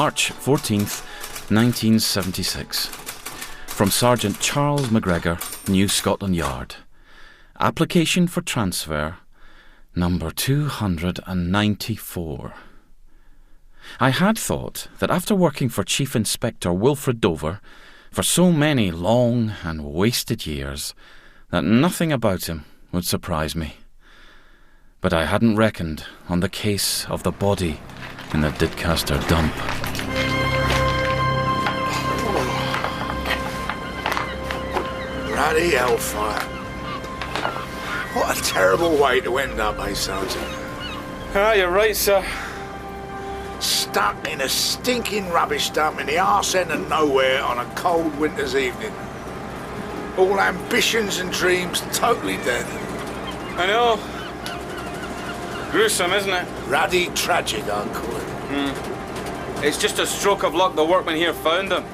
March 14th, 1976. From Sergeant Charles McGregor, New Scotland Yard. Application for transfer, number 294. I had thought that after working for Chief Inspector Wilfred Dover for so many long and wasted years, that nothing about him would surprise me. But I hadn't reckoned on the case of the body in the Didcaster dump. Bloody hellfire. What a terrible way to end up, eh, Sergeant? Ah, you're right, sir. Stuck in a stinking rubbish dump in the arse end of nowhere on a cold winter's evening. All ambitions and dreams totally dead. I know. Gruesome, isn't it? Ruddy tragic, I'd call it. It's just a stroke of luck the workmen here found him.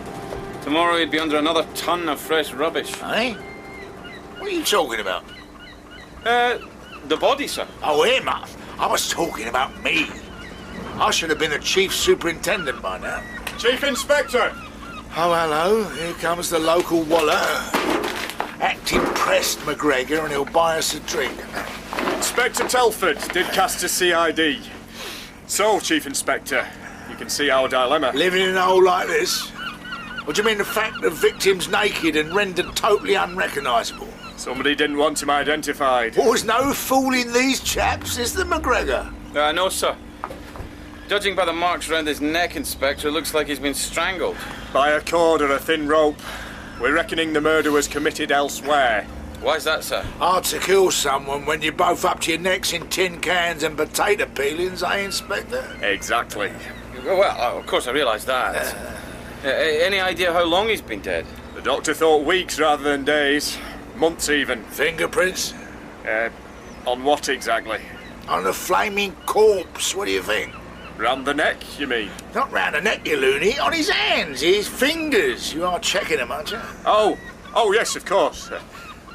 Tomorrow he'd be under another ton of fresh rubbish. Eh? What are you talking about? The body, sir. Oh, him? I was talking about me. I should have been a chief superintendent by now. Chief Inspector! Oh, hello. Here comes the local waller. Act impressed, McGregor, and he'll buy us a drink. Inspector Telford, Didcaster CID. So, Chief Inspector, you can see our dilemma. Living in a hole like this? What do you mean the fact the victim's naked and rendered totally unrecognisable? Somebody didn't want him identified. Oh, there's no fooling these chaps, is there, McGregor? No, sir. Judging by the marks around his neck, Inspector, it looks like he's been strangled. By a cord or a thin rope. We're reckoning the murder was committed elsewhere. Why's that, sir? Hard to kill someone when you're both up to your necks in tin cans and potato peelings, eh, Inspector? Exactly. Well, of course I realise that. Any idea how long he's been dead? The doctor thought weeks rather than days. Months even. Fingerprints? On what exactly? On the flaming corpse, what do you think? Round the neck, you mean? Not round the neck, you loony. On his hands, his fingers. You are checking them, aren't you? Oh, yes, of course.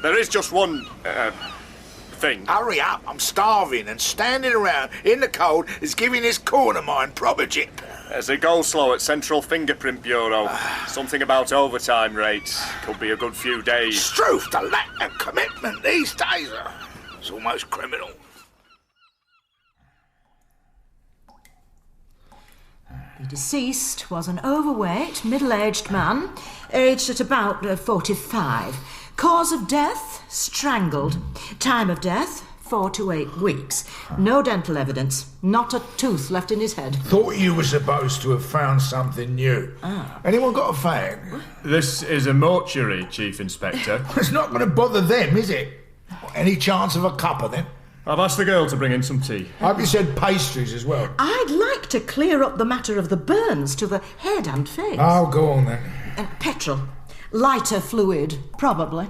There is just one, thing. Hurry up, I'm starving, and standing around in the cold is giving this corn of mine proper jip. There's a go-slow at Central Fingerprint Bureau. Something about overtime rates. Could be a good few days. Truth, the lack of commitment these days. It's almost criminal. The deceased was an overweight, middle-aged man, aged at about 45. Cause of death, strangled. Time of death, 4 to 8 weeks. No dental evidence. Not a tooth left in his head. Thought you were supposed to have found something new. Anyone got a fag? This is a mortuary, Chief Inspector. It's not going to bother them, is it? Any chance of a cuppa, then? I've asked the girl to bring in some tea. I hope you said pastries as well. I'd like to clear up the matter of the burns to the head and face. Oh, go on, then. Petrol. Lighter fluid, probably.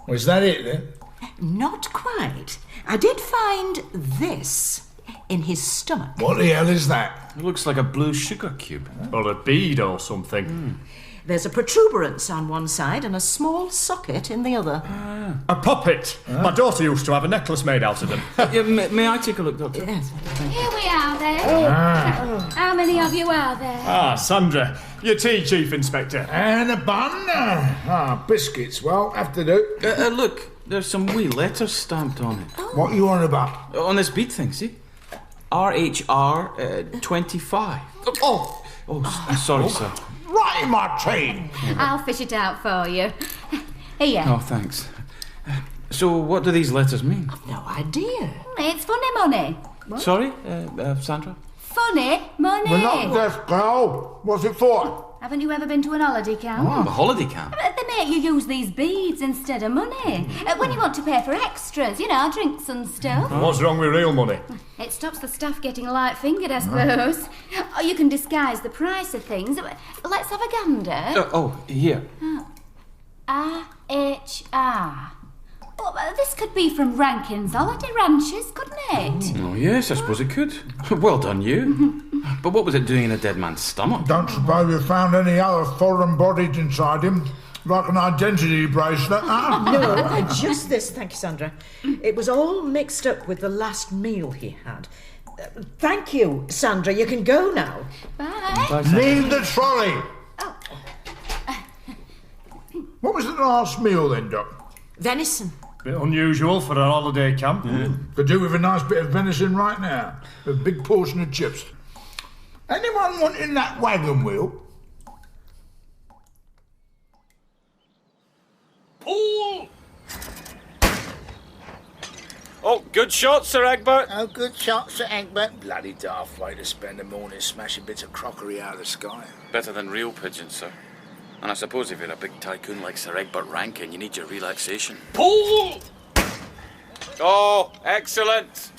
Was that it, then? Not quite. I did find this in his stomach. What the hell is that? It looks like a blue sugar cube. Or a bead or something. There's a protuberance on one side and a small socket in the other. A puppet. My daughter used to have a necklace made out of them. May I take a look, Doctor? Yes. Here we are then. How many of you are there? Sandra. Your tea, Chief Inspector. And a bun? Biscuits. Well, have to do. Look, there's some wee letters stamped on it. What are you on about? On this bead thing, see? RHR 25. Sorry, sir. Right in my tea. I'll fish it out for you. Here. Oh, thanks. So, what do these letters mean? No idea. It's funny money. Sorry, Sandra? Funny money. We're not deaf, girl. What's it for? Haven't you ever been to an holiday camp? A holiday camp. They make you use these beads instead of money. When you want to pay for extras, drinks and stuff. What's wrong with real money? It stops the staff getting light-fingered, I suppose. Or you can disguise the price of things. Let's have a gander. Here. RHR. Well, this could be from Rankin's Holiday Ranches, couldn't it? Oh, yes, I suppose it could. Well done, you. But what was it doing in a dead man's stomach? Don't suppose you found any other foreign bodies inside him? Like an identity bracelet? No, just this, thank you, Sandra. It was all mixed up with the last meal he had. Thank you, Sandra. You can go now. Bye. Leave the trolley. Oh. What was the last meal then, Doc? Venison. Bit unusual for a holiday camp. Could do with a nice bit of venison right now. A big portion of chips. Anyone wanting that wagon wheel? Paul! Oh, good shot, Sir Egbert. Oh, good shot, Sir Egbert. Bloody daft way to spend the morning smashing bits of crockery out of the sky. Better than real pigeons, sir. And I suppose if you're a big tycoon like Sir Egbert Rankin, you need your relaxation. Paul! Oh, excellent.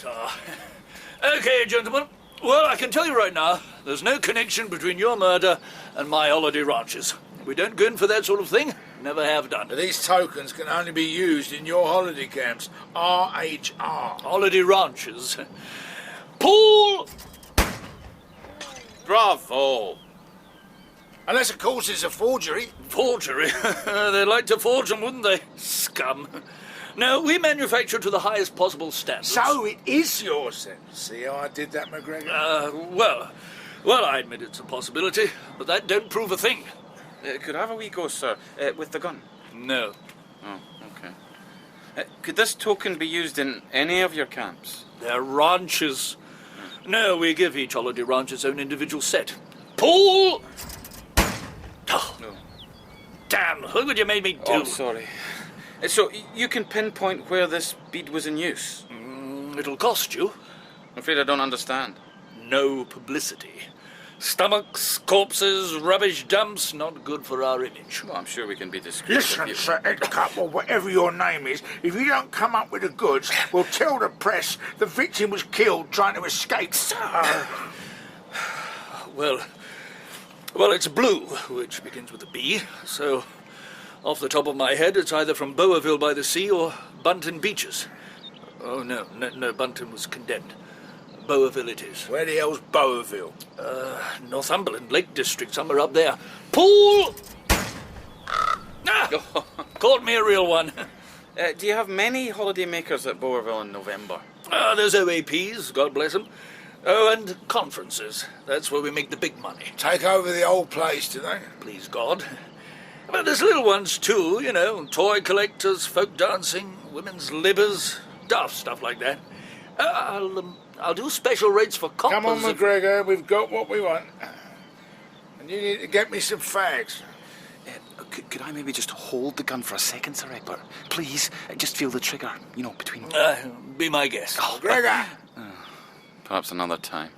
OK, gentlemen. Well, I can tell you right now, there's no connection between your murder and my holiday ranches. We don't go in for that sort of thing. Never have done. These tokens can only be used in your holiday camps. RHR. Holiday ranches. Paul! Bravo. Unless, of course, it's a forgery. Forgery? They'd like to forge them, wouldn't they? Scum. No, we manufacture to the highest possible standards. So it is yours, then. See how I did that, McGregor? Well, I admit it's a possibility, but that don't prove a thing. Could I have a wee go, sir, with the gun? No. Oh, okay. Could this token be used in any of your camps? They're ranches. No, we give each holiday ranch its own individual set. Paul! Oh, No. damn, look what you made me do. Oh, sorry. So, you can pinpoint where this bead was in use? It'll cost you. I'm afraid I don't understand. No publicity. Stomachs, corpses, rubbish dumps, not good for our image. Well, I'm sure we can be discreet. Listen, Sir Edcup, or whatever your name is, if you don't come up with the goods, we'll tell the press the victim was killed trying to escape. Well, it's Blue, which begins with a B, so off the top of my head, it's either from Bowerville by the sea or Bunton Beaches. Oh, no, Bunton was condemned. Bowerville it is. Where the hell's Bowerville? Northumberland, Lake District, somewhere up there. Pool! Caught me a real one. Do you have many holiday makers at Bowerville in November? There's OAPs, God bless them. Oh, and conferences. That's where we make the big money. Take over the old place, do they? Please God. But there's little ones too, you know, toy collectors, folk dancing, women's libbers, daft stuff like that. I'll do special rates for coppers. Come on, McGregor, we've got what we want. And you need to get me some fags. Could I maybe just hold the gun for a second, Sir Egbert? Please, just feel the trigger, between... Be my guest. McGregor! Perhaps another time.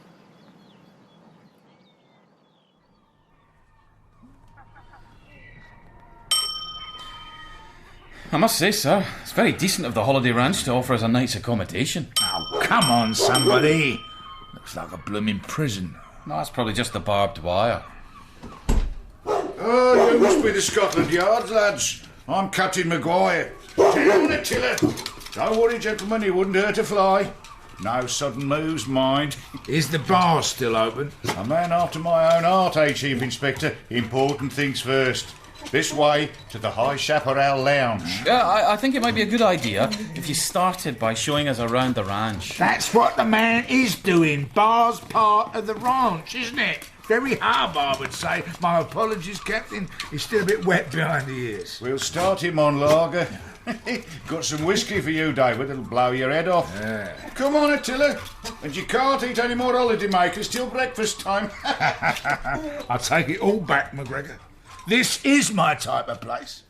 I must say, sir, it's very decent of the Holiday Ranch to offer us a night's accommodation. Oh, come on, somebody. Looks like a blooming prison. No, that's probably just the barbed wire. Oh, you must be the Scotland Yard, lads. I'm Captain Maguire. Down the tiller. Don't worry, gentlemen, he wouldn't hurt a fly. No sudden moves, mind. Is the bar still open? A man after my own heart, Chief Inspector. Important things first. This way to the High Chaparral Lounge. Yeah, I think it might be a good idea if you started by showing us around the ranch. That's what the man is doing. Bar's part of the ranch, isn't it? Very hard, I would say. My apologies, Captain. He's still a bit wet behind the ears. We'll start him on lager. Got some whiskey for you, David. It'll blow your head off. Yeah. Come on, Attila. And you can't eat any more holiday makers till breakfast time. I take it all back, McGregor. This is my type of place.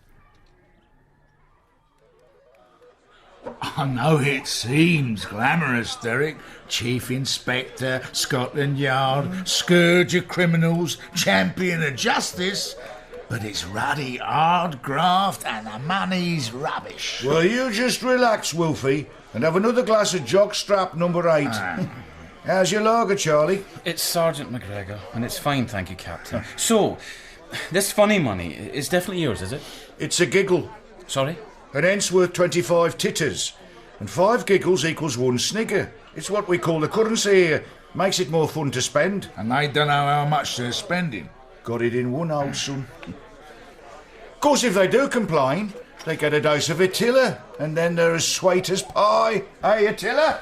I know it seems glamorous, Derek. Chief Inspector, Scotland Yard, scourge of criminals, champion of justice. But it's ruddy hard graft and the money's rubbish. Well, you just relax, Wolfie, and have another glass of jockstrap number 8. How's your lager, Charlie? It's Sergeant McGregor, and it's fine, thank you, Captain. So, this funny money is definitely yours, is it? It's a giggle. Sorry? An hent's worth 25 titters, and 5 giggles equals 1 snigger. It's what we call the currency here. Makes it more fun to spend. And they don't know how much they're spending. Got it in one, old son. Of course, if they do complain, they get a dose of Attila, and then they're as sweet as pie. Hey, Attila?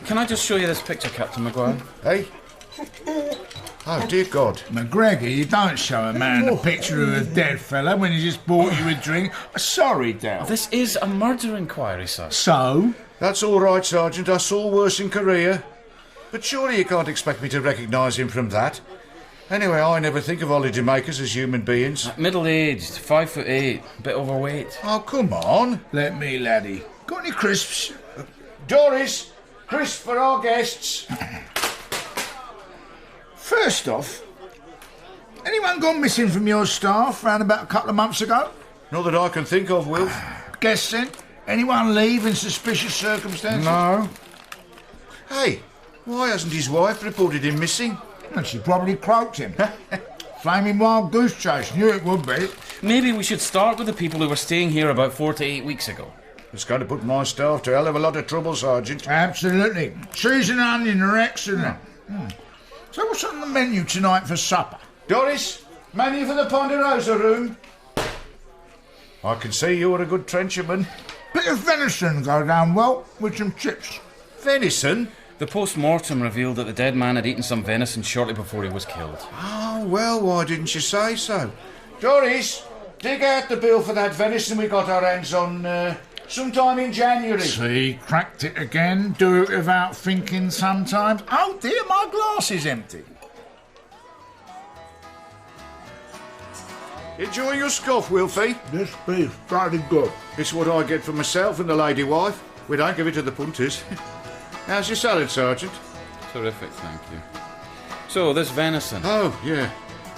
Can I just show you this picture, Captain Maguire? Hey? Oh, dear God. McGregor, you don't show a man a picture of a dead fella when he just bought you a drink. Sorry, Del. This is a murder inquiry, sir. So? That's all right, Sergeant. I saw worse in Korea. But surely you can't expect me to recognise him from that. Anyway, I never think of holidaymakers as human beings. Middle-aged, 5'8", a bit overweight. Oh, come on. Let me, laddie. Got any crisps? Doris, crisps for our guests. First off, anyone gone missing from your staff round about a couple of months ago? Not that I can think of, Wilf. Guest sent? Anyone leave in suspicious circumstances? No. Hey, why hasn't his wife reported him missing? And she probably croaked him. Flaming wild goose chase. Knew it would be. Maybe we should start with the people who were staying here about 4 to 8 weeks ago. It's going to put my staff to a hell of a lot of trouble, Sergeant. Absolutely. Cheese and onion are excellent. So what's on the menu tonight for supper? Doris, menu for the Ponderosa room. I can see you're a good trencherman. Bit of venison go down well with some chips. Venison? The post-mortem revealed that the dead man had eaten some venison shortly before he was killed. Oh, well, why didn't you say so? Doris, dig out the bill for that venison we got our hands on sometime in January. See, cracked it again. Do it without thinking sometimes. Oh dear, my glass is empty. Enjoy your scoff, Wilfie. This beef, bloody good. It's what I get for myself and the lady wife. We don't give it to the punters. How's your salad, Sergeant? Terrific, thank you. So, this venison. Oh, yeah.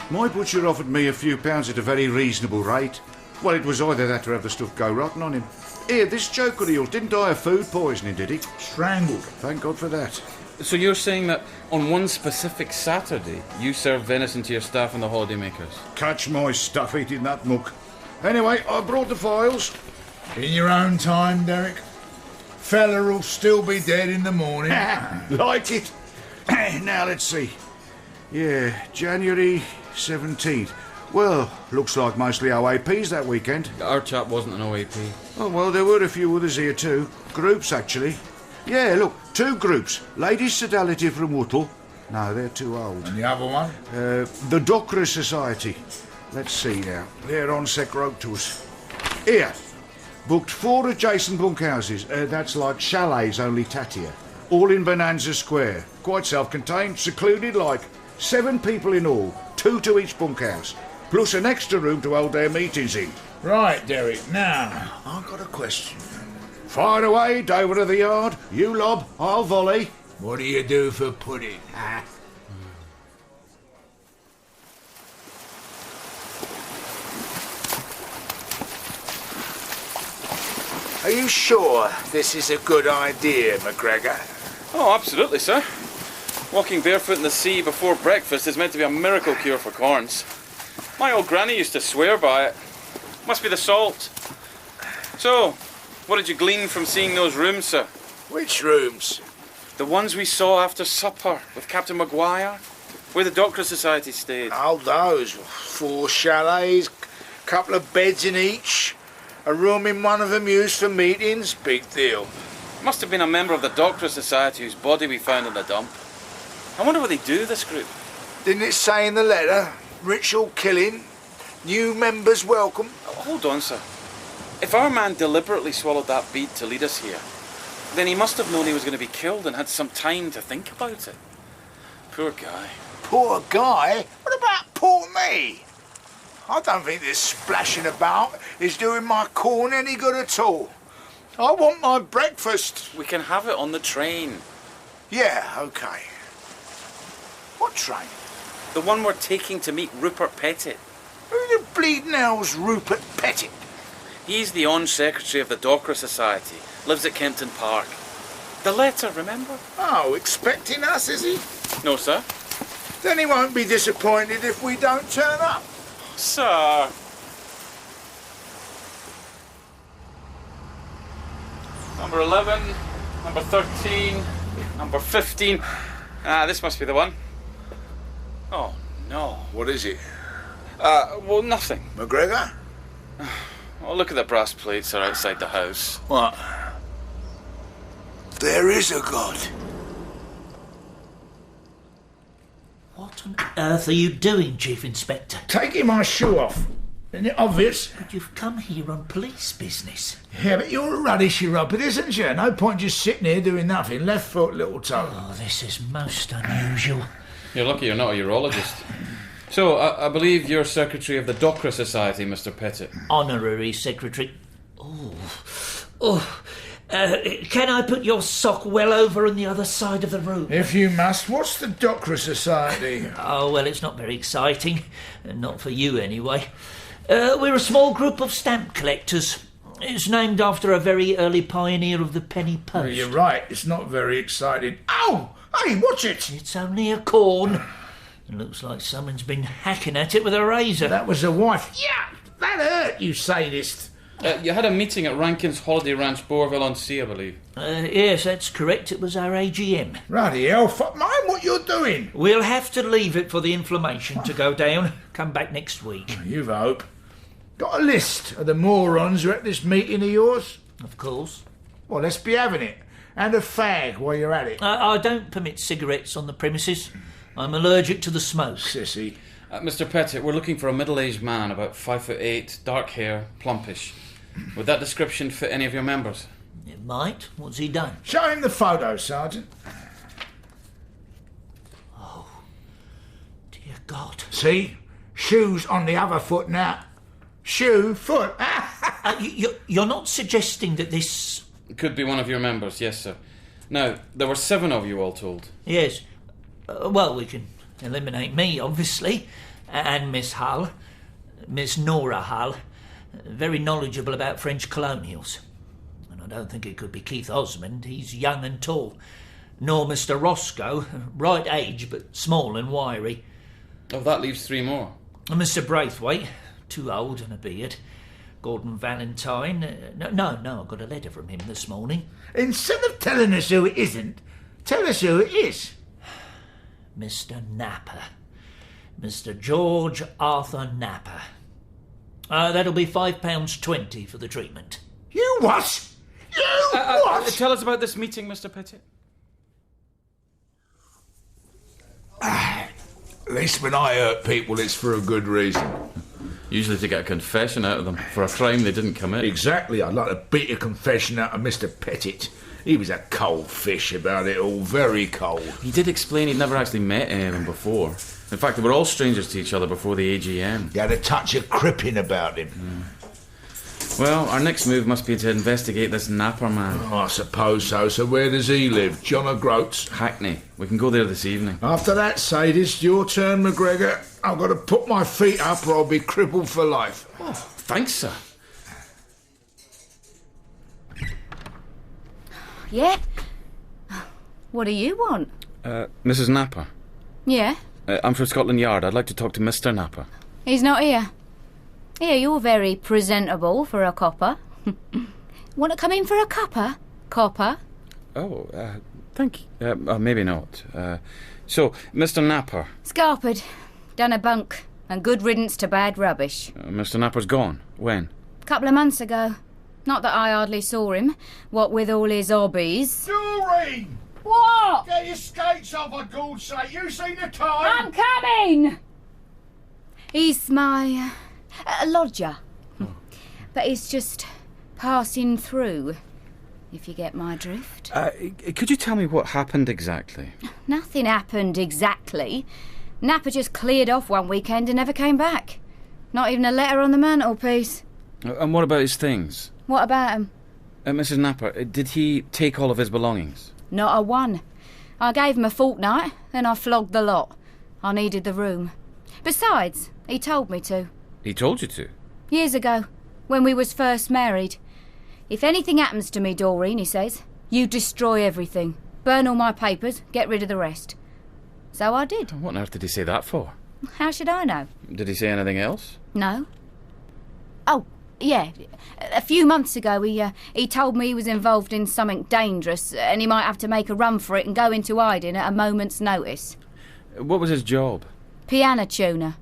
My butcher offered me a few pounds at a very reasonable rate. Well, it was either that or have the stuff go rotten on him. Here, this joker of yours didn't die of food poisoning, did he? Strangled. Thank God for that. So you're saying that on one specific Saturday, you served venison to your staff and the holidaymakers? Catch my stuff eating that muck. Anyway, I brought the files. In your own time, Derek. Feller'll still be dead in the morning. Like it. Now, let's see. Yeah, January 17th. Well, looks like mostly OAPs that weekend. Our chap wasn't an OAP. Oh, well, there were a few others here too. Groups, actually. Yeah, look, 2 groups. Ladies' Sodality from Whittle. No, they're too old. And the other one? The Docra Society. Let's see now. They're on sec road to us. Here. Booked 4 adjacent bunkhouses. That's like chalets, only tattier. All in Bonanza Square. Quite self-contained, secluded like. 7 people in all. 2 to each bunkhouse. Plus an extra room to hold their meetings in. Right, Derek. Now, I've got a question. Fire away, David of the Yard. You lob, I'll volley. What do you do for pudding? Are you sure this is a good idea, McGregor? Oh, absolutely, sir. Walking barefoot in the sea before breakfast is meant to be a miracle cure for corns. My old granny used to swear by it. Must be the salt. So, what did you glean from seeing those rooms, sir? Which rooms? The ones we saw after supper with Captain Maguire, where the Doctor Society stayed. Oh, those. 4 chalets, couple of beds in each, a room in one of them used for meetings. Big deal. Must have been a member of the Doctor Society whose body we found in the dump. I wonder what they do, this group. Didn't it say in the letter, ritual killing, new members welcome? Oh, hold on, sir. If our man deliberately swallowed that bead to lead us here, then he must have known he was going to be killed and had some time to think about it. Poor guy. Poor guy? What about poor me? I don't think this splashing about is doing my corn any good at all. I want my breakfast. We can have it on the train. Yeah, OK. What train? The one we're taking to meet Rupert Pettit. Who the bleeding hell's Rupert Pettit? He's the on-secretary of the Doctor Society. Lives at Kempton Park. The letter, remember? Oh, expecting us, is he? No, sir. Then he won't be disappointed if we don't turn up. Sir. Number 11, number 13, number 15. This must be the one. Oh, no. What is it? Well, nothing. McGregor? Oh, look at the brass plates are outside the house. What? There is a God. What on earth are you doing, Chief Inspector? Taking my shoe off. Isn't it obvious? But you've come here on police business. Yeah, but you're a ruddishy ruppet, isn't you? No point just sitting here doing nothing. Left foot, little toe. Oh, this is most unusual. You're lucky you're not a urologist. So, I believe you're secretary of the Docra Society, Mr. Pettit. Honorary secretary. Can I put your sock well over on the other side of the room? If you must. What's the Docra Society? Oh, well, it's not very exciting. Not for you, anyway. We're a small group of stamp collectors. It's named after a very early pioneer of the penny post. Well, you're right. It's not very exciting. Oh! Hey, watch it! It's only a corn. It looks like someone's been hacking at it with a razor. That was a wife. Yeah! That hurt, you sadist. You had a meeting at Rankin's Holiday Ranch, Bourville-on-Sea, I believe. Yes, that's correct. It was our AGM. Bloody hell, fuck mind what you're doing. We'll have to leave it for the inflammation to go down. Come back next week. You've hope. Got a list of the morons who are at this meeting of yours? Of course. Well, let's be having it. And a fag while you're at it. I don't permit cigarettes on the premises. I'm allergic to the smoke. Sissy. Mr. Pettit, we're looking for a middle-aged man, about 5'8", dark hair, plumpish. Would that description fit any of your members? It might. What's he done? Show him the photo, Sergeant. Oh, dear God. See? Shoes on the other foot now. Shoe, foot. You're not suggesting that this... Could be one of your members, yes, sir. Now, there were 7 of you all told. Yes. Well, we can eliminate me, obviously, and Miss Hull, Miss Nora Hull, very knowledgeable about French colonials. And I don't think it could be Keith Osmond, he's young and tall. Nor Mr. Roscoe, right age, but small and wiry. Oh, that leaves 3 more. And Mr. Braithwaite, too old and a beard. Gordon Valentine. No, I got a letter from him this morning. Instead of telling us who it isn't, tell us who it is. Mr. Napper. Mr. George Arthur Napper. That'll be £5.20 for the treatment. You what? You what? Tell us about this meeting, Mr. Pettit. At least when I hurt people, it's for a good reason. Usually to get a confession out of them for a crime they didn't commit. Exactly. I'd like to beat a confession out of Mr. Pettit. He was a cold fish about it all, very cold. He did explain he'd never actually met any of them before. In fact, they were all strangers to each other before the AGM. He had a touch of cripping about him. Well, our next move must be to investigate this Napper man. Oh, I suppose so. So where does he live? John O'Groats? Hackney. We can go there this evening. After that, sadist, your turn, McGregor. I've got to put my feet up or I'll be crippled for life. Oh, thanks, sir. Yeah? What do you want? Mrs. Napper. Yeah? I'm from Scotland Yard. I'd like to talk to Mr. Napper. He's not here. Here, you're very presentable for a copper. Want to come in for a cuppa? Copper? Oh, thank you. Maybe not. So, Mr. Napper. Scarpered. Done a bunk. And good riddance to bad rubbish. Mr. Napper's gone. When? Couple of months ago. Not that I hardly saw him. What with all his hobbies. Doreen! What? Get your skates off, for God's sake. You seen the time? I'm coming! He's my lodger. But he's just passing through, if you get my drift. Could you tell me what happened exactly? Nothing happened exactly. Napper just cleared off one weekend and never came back. Not even a letter on the mantelpiece. And what about his things? What about him? Mrs. Napper, did he take all of his belongings? Not a one. I gave him a fortnight, then I flogged the lot. I needed the room. Besides, he told me to. He told you to? Years ago, when we was first married. If anything happens to me, Doreen, he says, you destroy everything. Burn all my papers, get rid of the rest. So I did. What on earth did he say that for? How should I know? Did he say anything else? No. Oh, yeah. A few months ago, he told me he was involved in something dangerous and he might have to make a run for it and go into hiding at a moment's notice. What was his job? Piano tuner.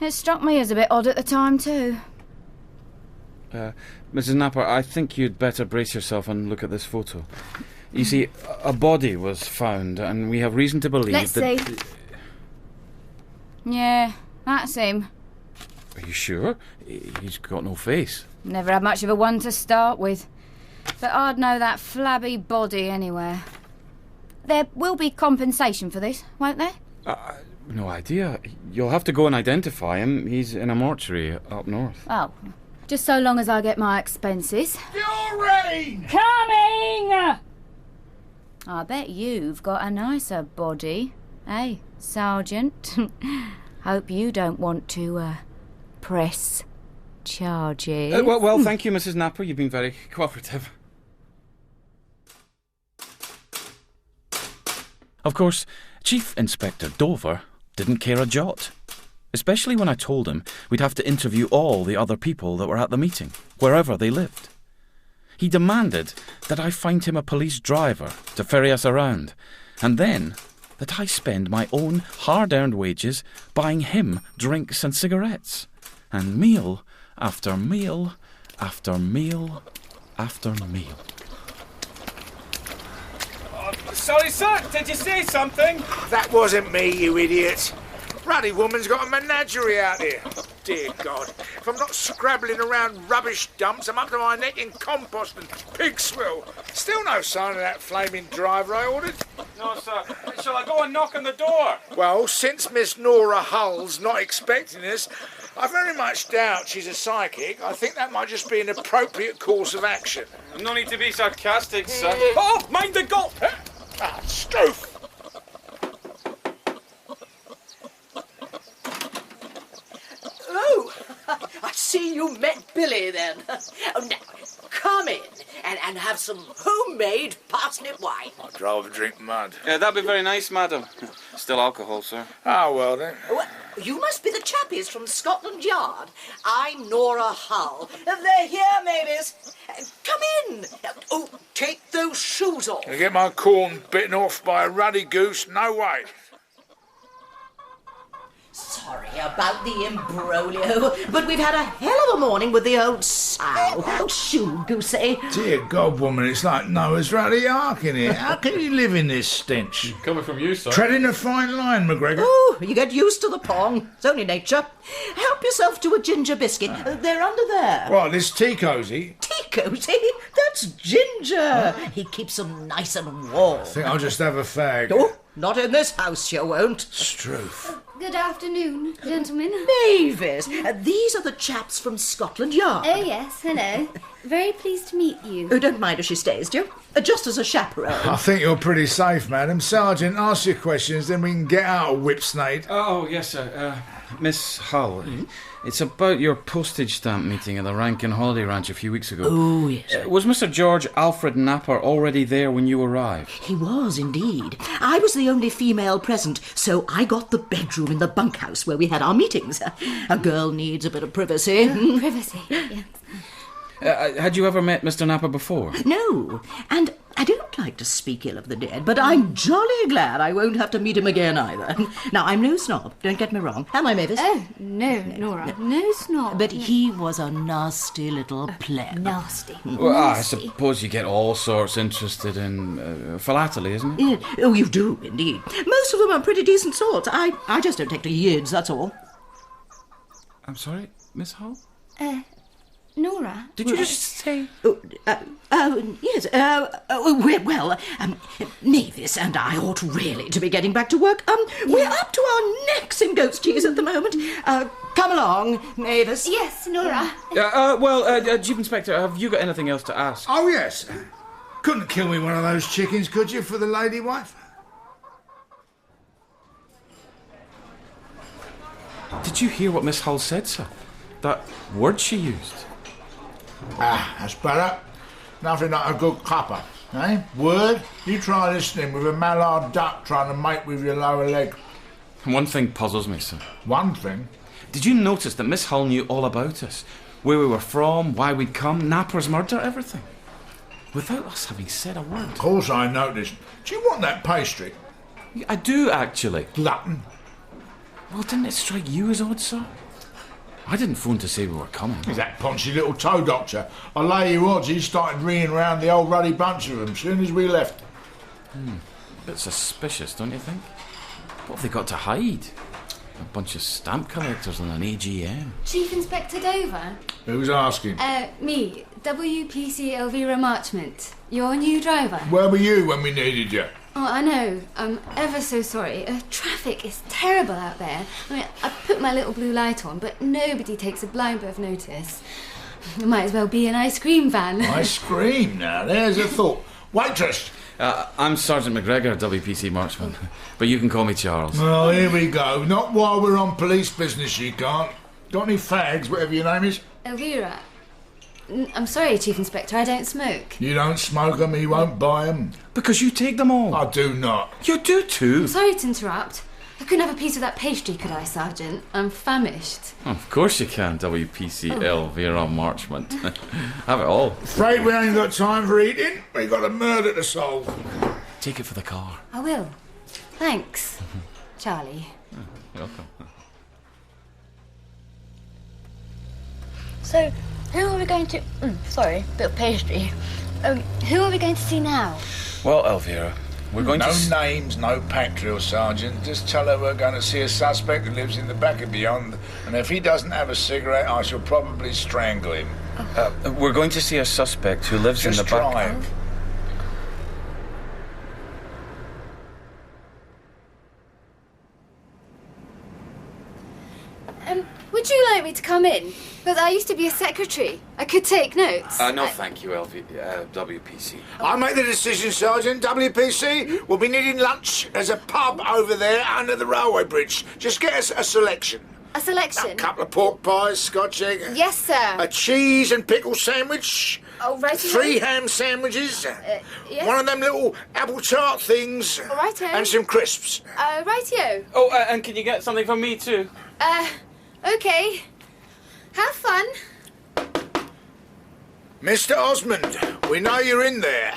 It struck me as a bit odd at the time, too. Mrs. Napper, I think you'd better brace yourself and look at this photo. You see, a body was found, and we have reason to believe Let's that... see. Yeah, that's him. Are you sure? He's got no face. Never had much of a one to start with. But I'd know that flabby body anywhere. There will be compensation for this, won't there? No idea. You'll have to go and identify him. He's in a mortuary up north. Oh, just so long as I get my expenses. Doreen! Coming! I bet you've got a nicer body. Hey, Sergeant. Hope you don't want to, press charges. Well, thank you, Mrs. Napper. You've been very cooperative. Of course, Chief Inspector Dover didn't care a jot. Especially when I told him we'd have to interview all the other people that were at the meeting, wherever they lived. He demanded that I find him a police driver to ferry us around, and then that I spend my own hard-earned wages buying him drinks and cigarettes, and meal after meal after meal after meal. Sorry, sir, did you say something? That wasn't me, you idiot. Ruddy woman's got a menagerie out here. Dear God, if I'm not scrabbling around rubbish dumps, I'm up to my neck in compost and pig swill. Still no sign of that flaming driver I ordered. No, sir. Shall I go and knock on the door? Well, since Miss Nora Hull's not expecting us, I very much doubt she's a psychic. I think that might just be an appropriate course of action. No need to be sarcastic, sir. Oh, mind the gulp! Ah, stoof! Oh, I see you met Billy then. Oh, now, come in and have some homemade parsnip wine. I'd rather drink mud. Yeah, that'd be very nice, madam. Still alcohol, sir. Oh, well then. Well, you must be the chappies from Scotland Yard. I'm Nora Hull. They're here, maybes. Come in. Oh, take those shoes off. Gonna get my corn bitten off by a ruddy goose? No way. Sorry about the imbroglio, but we've had a hell of a morning with the old sow. Oh, shoo, goosey. Dear God, woman, it's like Noah's ruddy ark in here. How can you live in this stench? Coming from you, sir. Treading a fine line, McGregor. Oh, you get used to the pong. It's only nature. Help yourself to a ginger biscuit. They're under there. What, this tea cosy? Tea cosy? That's Ginger. He keeps them nice and warm. I think I'll just have a fag. Oh, not in this house, you won't. Struth. Good afternoon, gentlemen. Mavis, these are the chaps from Scotland Yard. Oh, yes, hello. Very pleased to meet you. Oh, don't mind if she stays, do you? Just as a chaperone. I think you're pretty safe, madam. Sergeant, ask your questions, then we can get out of Whipsnade. Oh, yes, sir. Miss Hull, it's about your postage stamp meeting at the Rankin Holiday Ranch a few weeks ago. Oh, yes. Was Mr. George Alfred Napper already there when you arrived? He was, indeed. I was the only female present, so I got the bedroom in the bunkhouse where we had our meetings. A girl needs a bit of privacy. Privacy, yes. Had you ever met Mr. Napper before? No, and I don't like to speak ill of the dead, but I'm jolly glad I won't have to meet him again either. Now, I'm no snob, don't get me wrong. Am I, Mavis? Oh, no, Nora, no snob. But he was a nasty little pleb. Nasty. Well, I suppose you get all sorts interested in philately, isn't it? Yeah. Oh, you do, indeed. Most of them are pretty decent sorts. I just don't take to yids, that's all. I'm sorry, Miss Hull? Nora? Did you just say... Yes, Mavis and I ought really to be getting back to work. We're up to our necks in goat's cheese at the moment. Come along, Mavis. Yes, Nora. Chief Inspector, have you got anything else to ask? Oh, yes. Couldn't kill me one of those chickens, could you, for the lady wife? Did you hear what Miss Hull said, sir? That word she used? That's better. Nothing like a good cuppa, eh? Word? You try listening with a mallard duck trying to mate with your lower leg. One thing puzzles me, sir. One thing? Did you notice that Miss Hull knew all about us? Where we were from, why we'd come, Napper's murder, everything. Without us having said a word. Of course I noticed. Do you want that pastry? I do, actually. Glutton. Well, didn't it strike you as odd, sir? I didn't phone to say we were coming. He's that paunchy little toe doctor. I lay you odds, he started ringing round the old ruddy bunch of them soon as we left. Bit suspicious, don't you think? What have they got to hide? A bunch of stamp collectors on an AGM. Chief Inspector Dover? Who's asking? Me, WPC Elvira Marchment. Your new driver. Where were you when we needed you? Oh, I know. I'm ever so sorry. Traffic is terrible out there. I mean, I put my little blue light on, but nobody takes a blind bit of notice. It might as well be an ice cream van. Ice cream now, there's a thought. Waitress! I'm Sergeant McGregor, WPC Marchman. But you can call me Charles. Well, here we go. Not while we're on police business, you can't. Got any fags, whatever your name is? Elvira. I'm sorry, Chief Inspector, I don't smoke. You don't smoke them, he won't buy them. Because you take them all. I do not. You do too. Sorry to interrupt. I couldn't have a piece of that pastry, could I, Sergeant? I'm famished. Oh, of course you can, WPC Elvira Marchment. Have it all. Afraid we ain't got time for eating. We got a murder to solve. Take it for the car. I will. Thanks, Charlie. You're welcome. So, who are we going to... sorry, bit of pastry. Who are we going to see now? Well, Elvira, we're going no to... No names, no pack drill, Sergeant. Just tell her we're going to see a suspect who lives in the back and beyond. And if he doesn't have a cigarette, I shall probably strangle him. We're going to see a suspect who lives in the back... drive. Would you like me to come in? Because I used to be a secretary. I could take notes. No, thank you, WPC. I make the decision, Sergeant. WPC will be needing lunch. There's a pub over there under the railway bridge. Just get us a selection. A selection? A couple of pork pies, Scotch egg. Yes, sir. A cheese and pickle sandwich. Oh, right. 3 ham sandwiches. Yes. One of them little apple tart things. All righto. And some crisps. Rightio. Oh, and can you get something for me too? Okay. Have fun. Mr. Osmond, we know you're in there.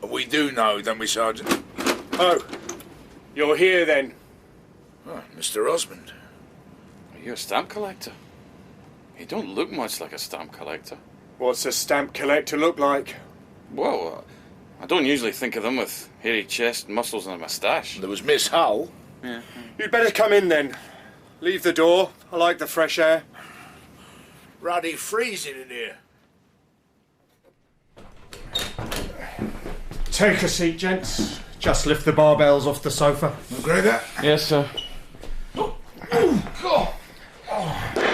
We do know, don't we, Sergeant? Oh, you're here then. Oh, Mr. Osmond. Are you a stamp collector? You don't look much like a stamp collector. What's a stamp collector look like? Well, I don't usually think of them with hairy chest, muscles and a moustache. There was Miss Hull. Yeah. You'd better come in then. Leave the door. I like the fresh air. Ruddy freezing in here. Take a seat, gents. Just lift the barbells off the sofa. McGregor? Yes, sir.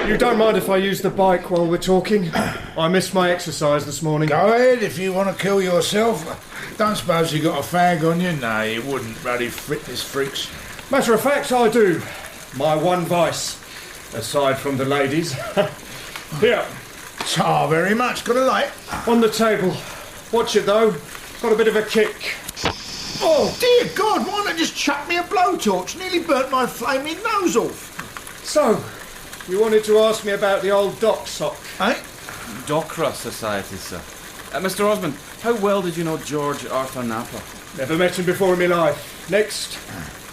You don't mind if I use the bike while we're talking? I missed my exercise this morning. Go ahead if you want to kill yourself. Don't suppose you got a fag on you? No, you wouldn't, ruddy fitness freaks. Matter of fact, I do. My one vice, aside from the ladies. Here. Ah, very much. Got a light? On the table. Watch it, though. Got a bit of a kick. Oh, dear God, why not just chuck me a blowtorch? Nearly burnt my flaming nose off. So, you wanted to ask me about the old dock sock, eh? Docra Society, sir. Mr. Osmond, how well did you know George Arthur Napa? Never met him before in my life. Next.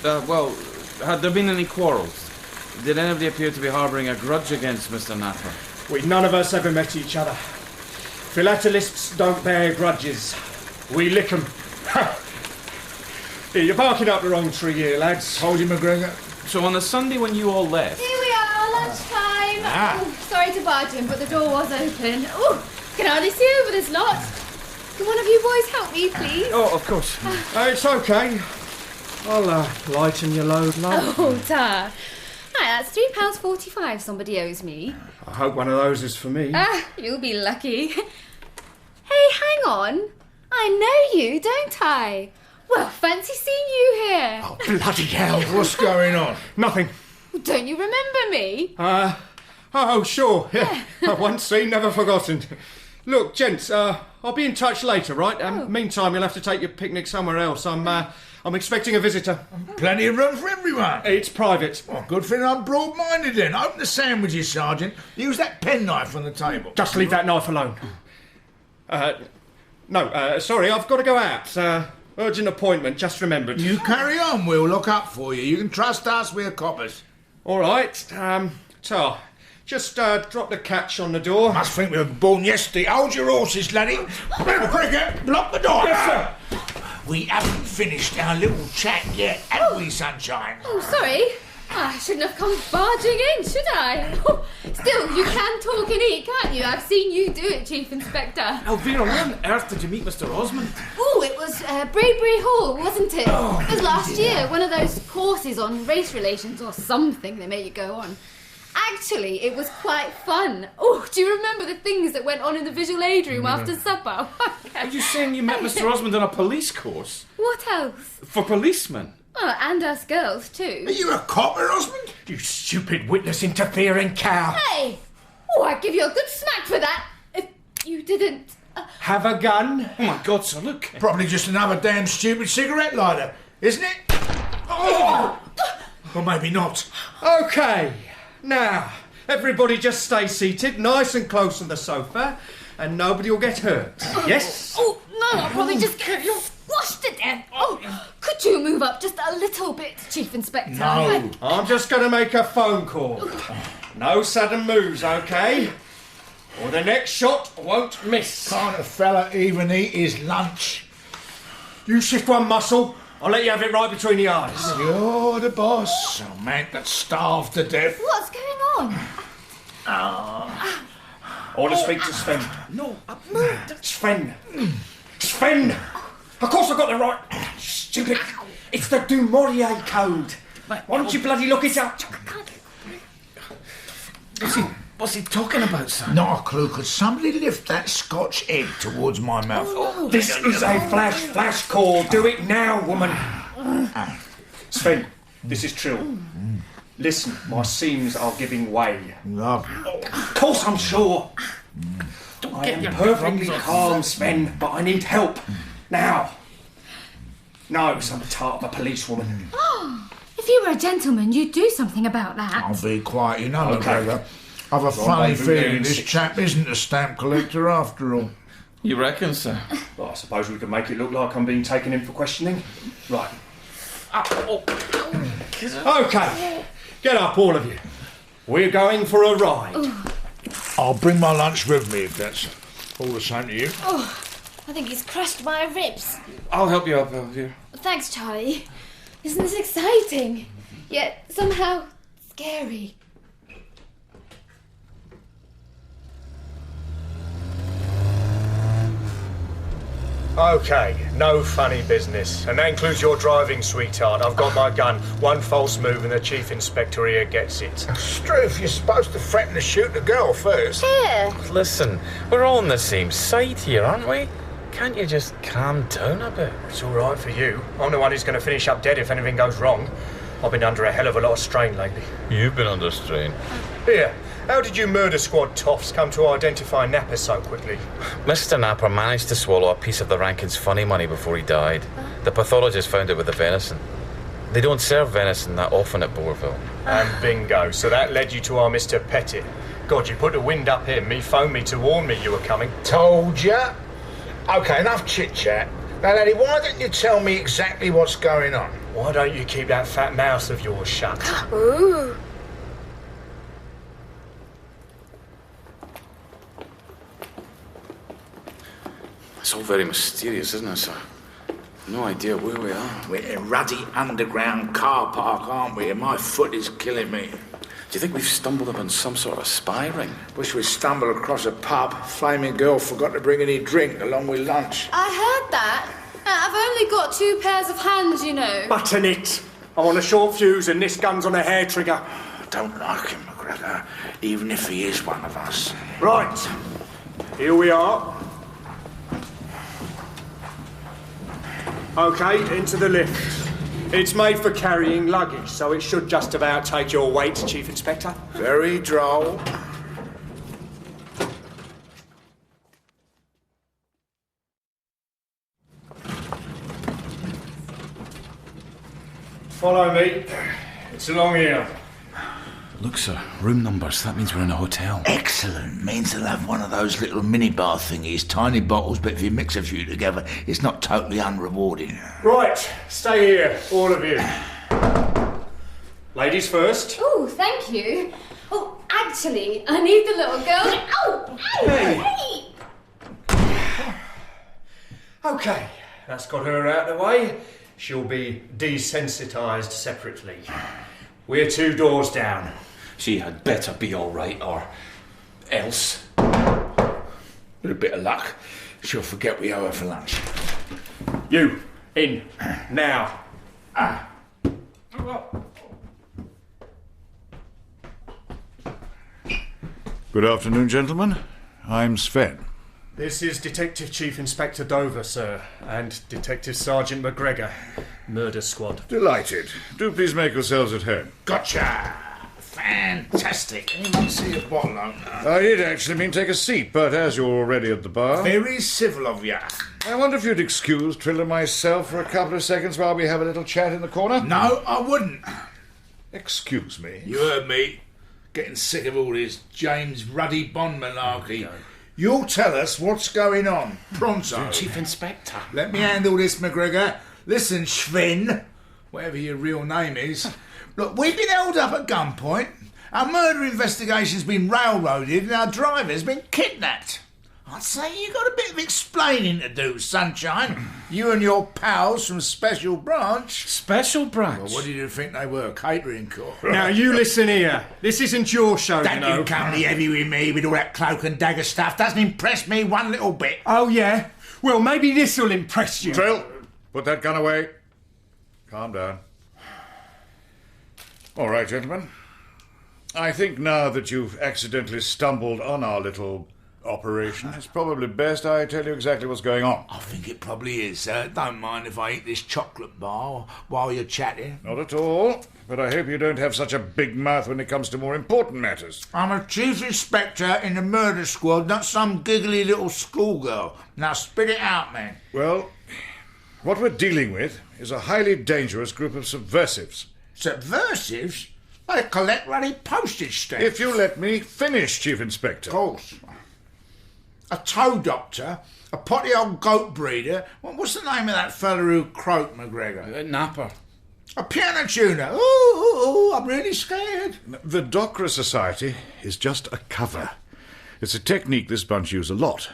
Well, had there been any quarrels? Did anybody appear to be harbouring a grudge against Mr. Napa? We none of us ever met each other. Philatelists don't bear grudges. We lick 'em. Here, you're barking up the wrong tree here, lads. Told you, McGregor. So on the Sunday when you all left... Here we are, lunchtime. Oh, sorry to barge in, but the door was open. Oh, can hardly see over this lot. Can one of you boys help me, please? Oh, of course. It's okay. I'll lighten your load, love. Oh, Tar. Right, that's £3.45 somebody owes me. I hope one of those is for me. You'll be lucky. Hey, hang on. I know you, don't I? Well, fancy seeing you here. Oh, bloody hell. What's going on? Nothing. Don't you remember me? Oh, sure. Yeah. Once seen, never forgotten. Look, gents, I'll be in touch later, right? Meantime, you'll have to take your picnic somewhere else. I'm expecting a visitor. Plenty of room for everyone. It's private. Well, good thing I'm broad-minded then. Open the sandwiches, Sergeant. Use that penknife on the table. Just leave that knife alone. No, sorry, I've got to go out. Urgent appointment, just remembered. You carry on, we'll look up for you. You can trust us, we're coppers. All right, Tar, just drop the catch on the door. Must think we were born yesterday. Hold your horses, laddie. Cricket, block the door. Yes, sir. We haven't finished our little chat yet, have we, Sunshine? Oh, sorry. I shouldn't have come barging in, should I? Still, you can talk and eat, can't you? I've seen you do it, Chief Inspector. Elvira, where on earth did you meet Mr. Osmond? Oh, it was Braebury Hall, wasn't it? It was last year, one of those courses on race relations or something they make you go on. Actually, it was quite fun. Oh, do you remember the things that went on in the visual aid room after supper? Are you saying you met Mr. Osmond on a police course? What else? For policemen? Oh, and us girls, too. Are you a copper, Osmond? You stupid witness interfering cow. Hey! Oh, I'd give you a good smack for that if you didn't... Have a gun? Oh my God, sir, look. Probably just another damn stupid cigarette lighter, isn't it? Oh! Or maybe not. OK. Now, everybody just stay seated, nice and close on the sofa, and nobody will get hurt. Yes? Oh, no, I'll probably just get squashed to death. Oh, could you move up just a little bit, Chief Inspector? No. I'm just going to make a phone call. No sudden moves, OK? Or the next shot won't miss. Can't a fella even eat his lunch? You shift one muscle, I'll let you have it right between the eyes. You're the boss. A man that's starved to death. What's going on? I want to speak to Sven. No, Sven. Sven! Of course I got the right... Stupid. It's the Du Maurier code. Why don't you bloody look it up? What's he talking about, sir? Not a clue. Could somebody lift that Scotch egg towards my mouth? This is a flash call. Do it now, woman. Sven, this is Trill. Listen, my seams are giving way. Lovely. Of course I'm sure. I am perfectly calm, Sven, but I need help. Now. No, some tart of a policewoman. Oh, if you were a gentleman, you'd do something about that. I'll be quiet, you know, Okay. McGregor. I've a funny feeling this chap isn't a stamp collector after all. You reckon, sir? Well, I suppose we could make it look like I'm being taken in for questioning. Right. OK. Get up, all of you. We're going for a ride. I'll bring my lunch with me if that's all the same to you. Oh, I think he's crushed my ribs. I'll help you up, Elvira. Thanks, Charlie. Isn't this exciting? Yet somehow scary. OK, no funny business. And that includes your driving, sweetheart. I've got my gun. One false move and the Chief Inspector here gets it. Struth, you're supposed to threaten to shoot the girl first. Here. Listen, we're all on the same side here, aren't we? Can't you just calm down a bit? It's all right for you. I'm the one who's going to finish up dead if anything goes wrong. I've been under a hell of a lot of strain lately. You've been under strain. Here, how did you murder squad toffs come to identify Napper so quickly? Mr. Napper managed to swallow a piece of the Rankin's funny money before he died. The pathologist found it with the venison. They don't serve venison that often at Boerville. And bingo, so that led you to our Mr. Pettit. God, you put the wind up him. He phoned me to warn me you were coming. Told ya. OK, enough chit-chat. Now, laddie, why don't you tell me exactly what's going on? Why don't you keep that fat mouth of yours shut? Ooh. It's all very mysterious, isn't it, sir? No idea where we are. We're in a ruddy underground car park, aren't we? And my foot is killing me. Do you think we've stumbled upon some sort of spy ring? Wish we'd stumbled across a pub. Flaming girl forgot to bring any drink along with lunch. I heard that. I've only got 2 pairs of hands, you know. Button it! I'm on a short fuse and this gun's on a hair trigger. I don't like him, McGregor, even if he is one of us. Right. Here we are. OK, into the lift. It's made for carrying luggage, so it should just about take your weight, Chief Inspector. Very droll. Follow me. It's along here. Look, sir, room numbers. That means we're in a hotel. Excellent. Means they'll have one of those little minibar thingies, tiny bottles, but if you mix a few together, it's not totally unrewarding. Right, stay here, all of you. Ladies first. Oh, thank you. Oh, Actually, I need the little girl. Ow! Ow! Hey! OK, that's got her out of the way. She'll be desensitised separately. We're 2 doors down. She had better be all right, or else. With a bit of luck, she'll forget we owe her for lunch. You, in, now. Good afternoon, gentlemen. I'm Sven. This is Detective Chief Inspector Dover, sir, and Detective Sergeant McGregor, Murder Squad. Delighted. Do please make yourselves at home. Gotcha! Fantastic. Anyone see a bottle opener? I did actually mean take a seat, but as you're already at the bar... Very civil of you. I wonder if you'd excuse Trill and myself for a couple of seconds while we have a little chat in the corner? No, I wouldn't. Excuse me. You heard me. Getting sick of all this James Ruddy Bond malarkey. You'll tell us what's going on. Pronto. Chief Inspector. Let me handle this, McGregor. Listen, Sven, whatever your real name is. Look, we've been held up at gunpoint. Our murder investigation's been railroaded and our driver's been kidnapped. I'd say you got a bit of explaining to do, Sunshine. You and your pals from Special Branch. Special Branch? Well, what did you think they were? Catering corps? Now, you listen here. This isn't your show, Don't you know. you come heavy with me with all that cloak and dagger stuff. Doesn't impress me one little bit. Oh, yeah? Well, maybe this'll impress you. Trill, put that gun away. Calm down. All right, gentlemen. I think now that you've accidentally stumbled on our little operation, it's probably best I tell you exactly what's going on. I think it probably is, sir. Don't mind if I eat this chocolate bar while you're chatting. Not at all. But I hope you don't have such a big mouth when it comes to more important matters. I'm a chief inspector in the murder squad, not some giggly little schoolgirl. Now spit it out, man. Well, what we're dealing with is a highly dangerous group of subversives. Subversives? They collect ruddy postage stamps. If you let me finish, Chief Inspector. Of course. A toe doctor, a potty old goat breeder. What's the name of that fella who croaked, McGregor? Napper. A piano tuner. Ooh, I'm really scared. The Docra Society is just a cover. It's a technique this bunch use a lot.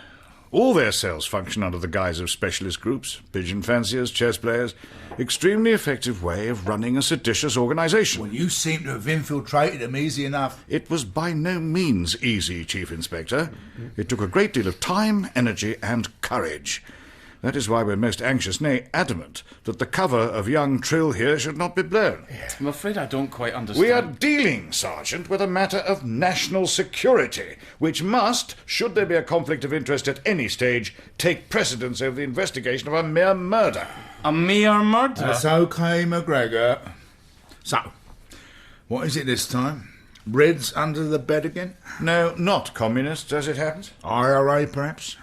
All their cells function under the guise of specialist groups, pigeon fanciers, chess players. Extremely effective way of running a seditious organisation. Well, you seem to have infiltrated them easy enough. It was by no means easy, Chief Inspector. It took a great deal of time, energy and courage. That is why we're most anxious, nay, adamant, that the cover of young Trill here should not be blown. I'm afraid I don't quite understand. We are dealing, Sergeant, with a matter of national security, which must, should there be a conflict of interest at any stage, take precedence over the investigation of a mere murder. A mere murder? That's okay, McGregor. So, what is it this time? Reds under the bed again? No, not communists, as it happens. IRA, perhaps?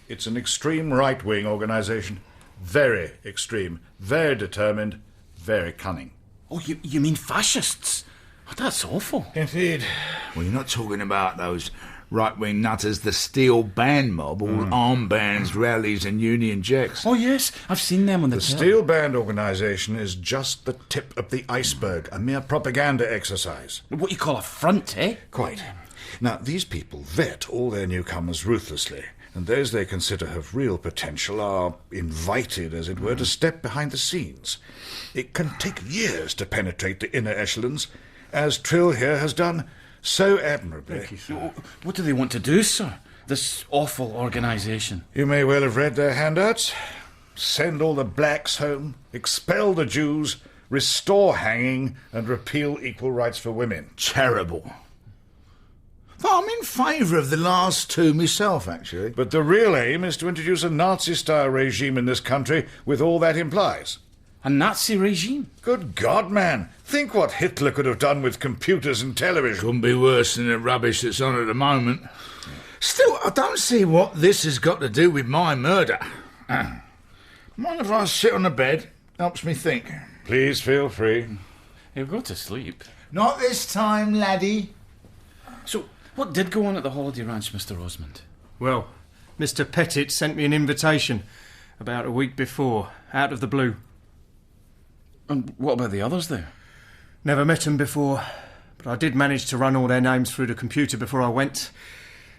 It's an extreme right-wing organisation. Very extreme, very determined, very cunning. Oh, you mean fascists? Oh, that's awful. Indeed. Well, you're not talking about those right-wing nutters, the Steel Band mob, all armbands, rallies and Union Jacks. Oh, yes, I've seen them on the Steel Band organisation is just the tip of the iceberg, a mere propaganda exercise. What you call a front, eh? Quite. Now, these people vet all their newcomers ruthlessly, and those they consider have real potential are invited, as it were, to step behind the scenes. It can take years to penetrate the inner echelons, as Trill here has done so admirably. Thank you, sir. What do they want to do, sir? This awful organisation. You may well have read their handouts. Send all the blacks home, expel the Jews, restore hanging, and repeal equal rights for women. Terrible. I'm in favour of the last two myself, actually. But the real aim is to introduce a Nazi-style regime in this country with all that implies. A Nazi regime? Good God, man. Think what Hitler could have done with computers and television. Couldn't be worse than the rubbish that's on at the moment. Still, I don't see what this has got to do with my murder. Mind if I sit on the bed? Helps me think. Please feel free. He'll go to sleep. Not this time, laddie. So, what did go on at the holiday ranch, Mr. Osmond? Well, Mr. Pettit sent me an invitation about a week before, out of the blue. And what about the others there? Never met 'em before, but but I did manage to run all their names through the computer before I went.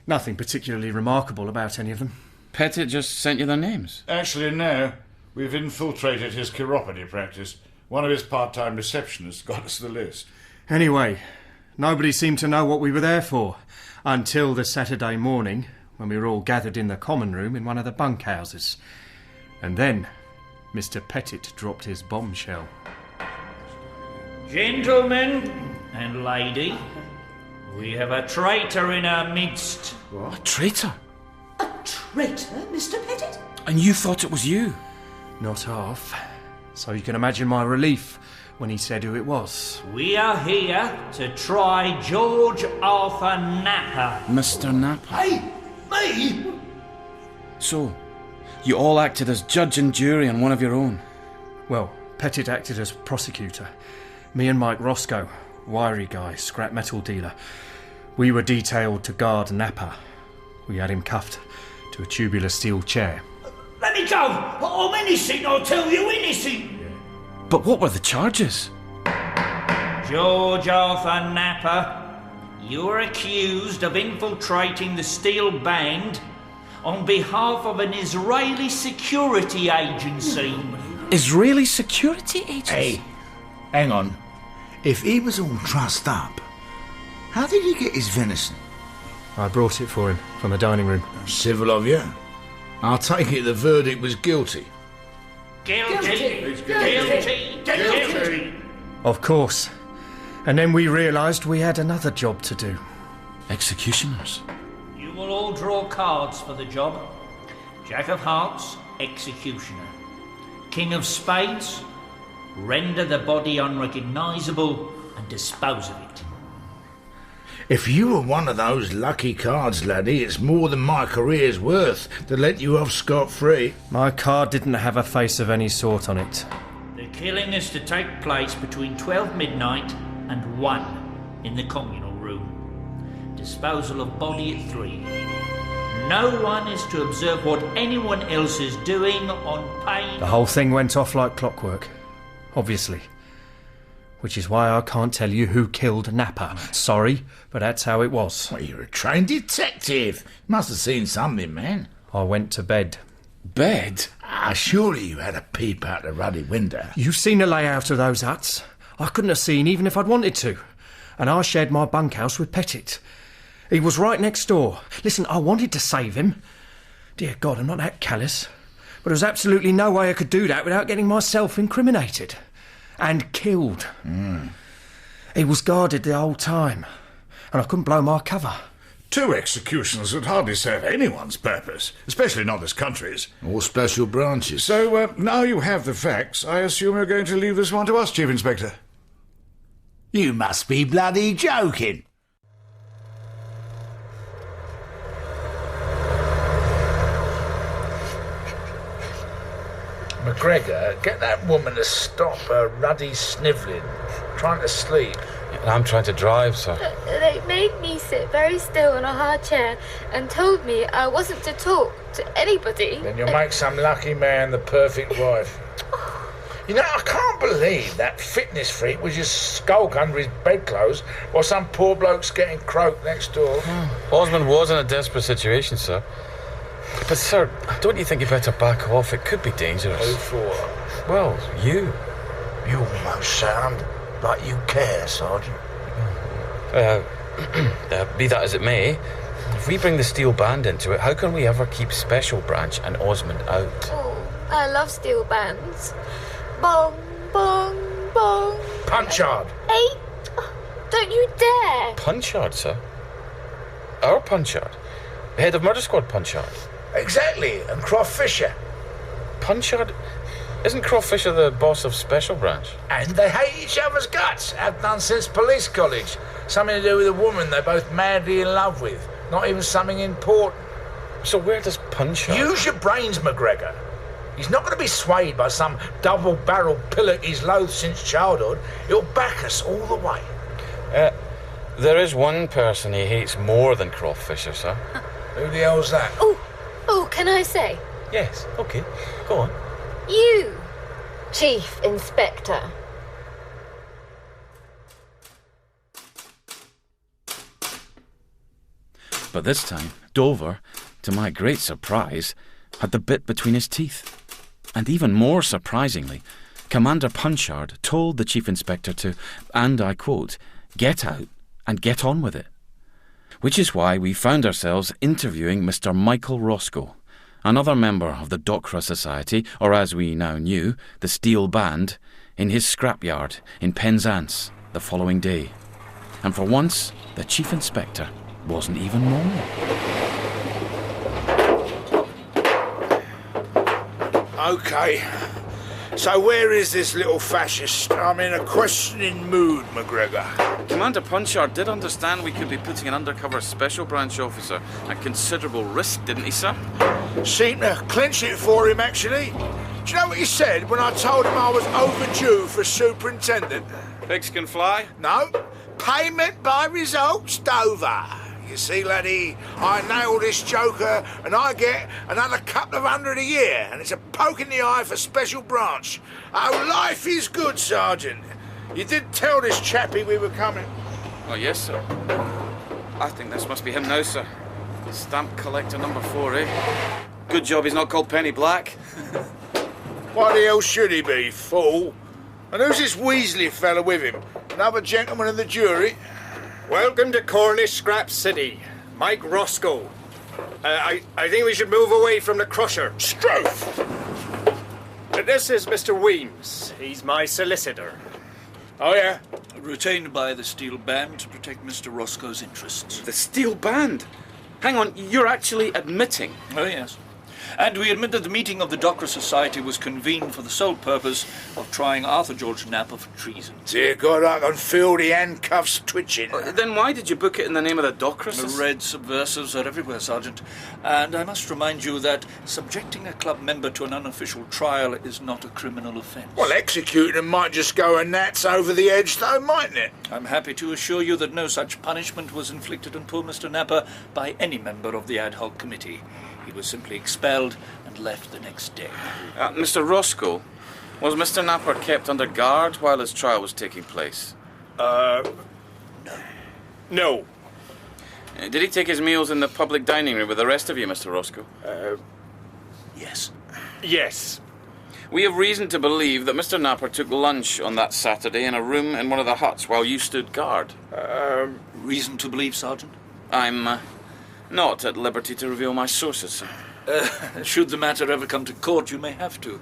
Nothing particularly remarkable about any of them. Pettit just sent you their names? Actually, no. We've infiltrated his chiropody practice. One of his part-time receptionists got us the list. Anyway, nobody seemed to know what we were there for until the Saturday morning when we were all gathered in the common room in one of the bunkhouses. And then Mr. Pettit dropped his bombshell. Gentlemen and lady, we have a traitor in our midst. What? A traitor? A traitor, Mr. Pettit? And you thought it was you? Not half. So you can imagine my relief when he said who it was. We are here to try George Arthur Napper. Mr. Napper? Hey, me? So, you all acted as judge and jury on one of your own? Well, Pettit acted as prosecutor. Me and Mike Roscoe, wiry guy, scrap metal dealer. We were detailed to guard Napper. We had him cuffed to a tubular steel chair. Let me go! I'm innocent, I'll tell you, innocent! But what were the charges? George Arthur Napper, you're accused of infiltrating the Steel Band on behalf of an Israeli security agency. Israeli security agency? Hey, hang on. If he was all trussed up, how did he get his venison? I brought it for him from the dining room. Civil of you. I'll take it the verdict was guilty. Guilty! Of course. And then we realised we had another job to do. Executioners. You will all draw cards for the job. Jack of Hearts, executioner. King of Spades, render the body unrecognisable and dispose of it. If you were one of those lucky cards, laddie, it's more than my career's worth to let you off scot-free. My card didn't have a face of any sort on it. The killing is to take place between 12 midnight and 1 in the communal room. Disposal of body at 3. No one is to observe what anyone else is doing on pain... The whole thing went off like clockwork, obviously. Which is why I can't tell you who killed Napper. Sorry, but that's how it was. Well, you're a trained detective. Must have seen something, man. I went to bed. Bed? Surely you had a peep out the ruddy window. You've seen the layout of those huts. I couldn't have seen even if I'd wanted to. And I shared my bunkhouse with Pettit. He was right next door. Listen, I wanted to save him. Dear God, I'm not that callous. But there was absolutely no way I could do that without getting myself incriminated. And killed. He was guarded the whole time, and I couldn't blow my cover. 2 executioners would hardly serve anyone's purpose, especially not this country's. Or special branches. So, now you have the facts, I assume you're going to leave this one to us, Chief Inspector. You must be bloody joking. McGregor, get that woman to stop her ruddy snivelling. Trying to sleep. And I'm trying to drive, sir. They made me sit very still in a hard chair and told me I wasn't to talk to anybody. Then you'll make some lucky man the perfect wife. You know, I can't believe that fitness freak was just skulk under his bedclothes while some poor bloke's getting croaked next door. Osmond was in a desperate situation, sir. But, sir, don't you think you better back off? It could be dangerous. Who for? Well, you. You almost sound like you care, Sergeant. Be that as it may, if we bring the Steel Band into it, how can we ever keep Special Branch and Osmond out? Oh, I love steel bands. Bong, bong, bong. Punchard. Hey, don't you dare. Punchard, sir? Our Punchard? The head of Murder Squad Punchard? Exactly, and Croft Fisher. Punchard? Isn't Croft Fisher the boss of Special Branch? And they hate each other's guts. Have done since police college. Something to do with a woman they're both madly in love with. Not even something important. So where does Punchard... Use your brains, McGregor. He's not going to be swayed by some double-barreled pillock he's loathed since childhood. He'll back us all the way. There is one person he hates more than Croft Fisher, sir. Who the hell's that? Oh, can I say? Yes, OK. Go on. You, Chief Inspector. But this time, Dover, to my great surprise, had the bit between his teeth. And even more surprisingly, Commander Punchard told the Chief Inspector to, and I quote, "get out and get on with it." Which is why we found ourselves interviewing Mr. Michael Roscoe, another member of the Docra Society, or as we now knew, the Steel Band, in his scrapyard in Penzance the following day. And for once, the Chief Inspector wasn't even moaning. OK. So where is this little fascist? I'm in a questioning mood, McGregor. Commander Punchard did understand we could be putting an undercover special branch officer at considerable risk, didn't he, sir? Seemed to clinch it for him, actually. Do you know what he said when I told him I was overdue for superintendent? Pigs can fly? No. Payment by results, Dover. You see, laddie, I nail this joker and I get another couple of $100 a year, and it's a poke in the eye for special branch. Oh, life is good, Sergeant. You did tell this chappie we were coming. Oh, yes, sir. I think this must be him now, sir. Stamp collector number 4, eh? Good job he's not called Penny Black. Why the hell should he be, fool? And who's this Weasley fella with him? Another gentleman in the jury? Welcome to Cornish Scrap City. Mike Roscoe. I think we should move away from the crusher. Strofe! This is Mr. Weems. He's my solicitor. Oh, yeah? Retained by the Steel Band to protect Mr. Roscoe's interests. The Steel Band? Hang on, you're actually admitting? Oh, yes. And we admit that the meeting of the Docra Society was convened for the sole purpose of trying Arthur George Napper for treason. Dear God, I can feel the handcuffs twitching. Then why did you book it in the name of the Docra Society? The red subversives are everywhere, Sergeant. And I must remind you that subjecting a club member to an unofficial trial is not a criminal offence. Well, executing them might just go a gnats over the edge, though, mightn't it? I'm happy to assure you that no such punishment was inflicted on poor Mr. Napper by any member of the ad hoc committee. He was simply expelled and left the next day. Mr. Roscoe, was Mr. Napper kept under guard while his trial was taking place? No. Did he take his meals in the public dining room with the rest of you, Mr. Roscoe? Yes. Yes. We have reason to believe that Mr. Napper took lunch on that Saturday in a room in one of the huts while you stood guard. Reason to believe, Sergeant? I'm not at liberty to reveal my sources, sir. Should the matter ever come to court, you may have to.